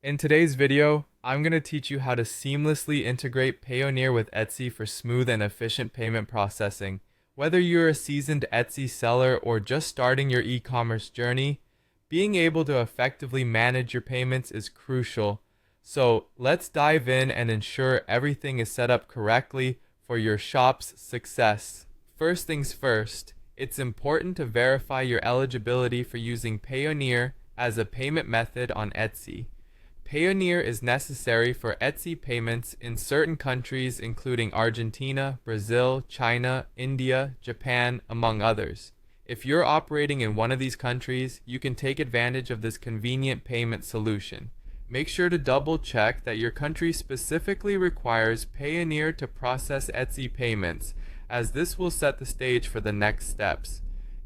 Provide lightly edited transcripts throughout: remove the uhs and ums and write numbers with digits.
In today's video, I'm going to teach you how to seamlessly integrate Payoneer with Etsy for smooth and efficient payment processing. Whether you're a seasoned Etsy seller or just starting your e-commerce journey, being able to effectively manage your payments is crucial. So let's dive in and ensure everything is set up correctly for your shop's success. First things first, it's important to verify your eligibility for using Payoneer as a payment method on Etsy. Payoneer is necessary for Etsy payments in certain countries including Argentina, Brazil, China, India, Japan, among others. If you're operating in one of these countries, you can take advantage of this convenient payment solution. Make sure to double check that your country specifically requires Payoneer to process Etsy payments, as this will set the stage for the next steps.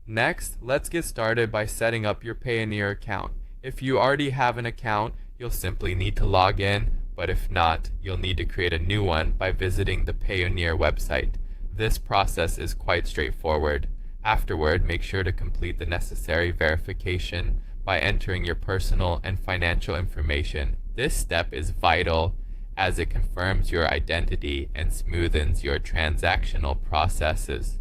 Next, let's get started by setting up your Payoneer account. If you already have an account, you'll simply need to log in, but if not, you'll need to create a new one by visiting the Payoneer website. This process is quite straightforward. Afterward, make sure to complete the necessary verification by entering your personal and financial information. This step is vital as it confirms your identity and smoothens your transactional processes.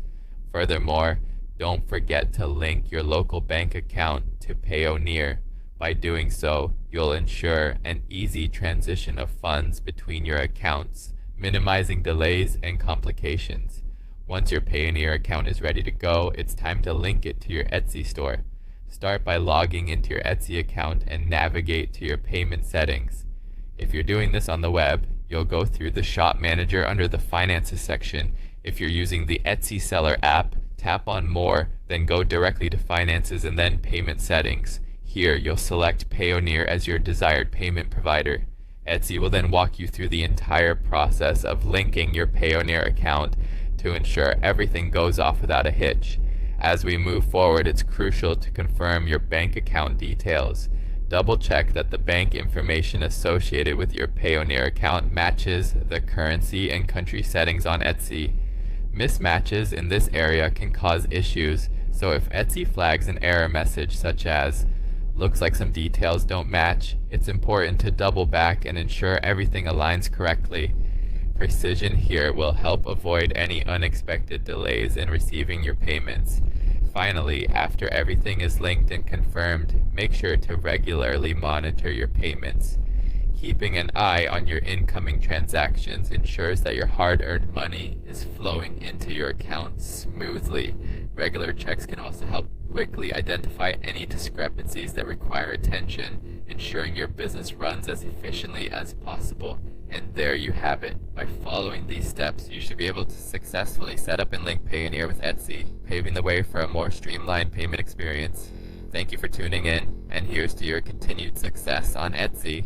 Furthermore, don't forget to link your local bank account to Payoneer. By doing so, you'll ensure an easy transition of funds between your accounts, minimizing delays and complications. Once your Payoneer account is ready to go, it's time to link it to your Etsy store. Start by logging into your Etsy account and navigate to your payment settings. If you're doing this on the web, you'll go through the Shop Manager under the Finances section. If you're using the Etsy Seller app, tap on More, then go directly to Finances and then Payment Settings. Here, you'll select Payoneer as your desired payment provider. Etsy will then walk you through the entire process of linking your Payoneer account to ensure everything goes off without a hitch. As we move forward, it's crucial to confirm your bank account details. Double check that the bank information associated with your Payoneer account matches the currency and country settings on Etsy. Mismatches in this area can cause issues, so if Etsy flags an error message such as "looks like some details don't match," it's important to double back and ensure everything aligns correctly. Precision here will help avoid any unexpected delays in receiving your payments. Finally, after everything is linked and confirmed, make sure to regularly monitor your payments. Keeping an eye on your incoming transactions ensures that your hard-earned money is flowing into your account smoothly. Regular checks can also help quickly identify any discrepancies that require attention, ensuring your business runs as efficiently as possible. And there you have it. By following these steps, you should be able to successfully set up and link Payoneer with Etsy, paving the way for a more streamlined payment experience. Thank you for tuning in, and here's to your continued success on Etsy.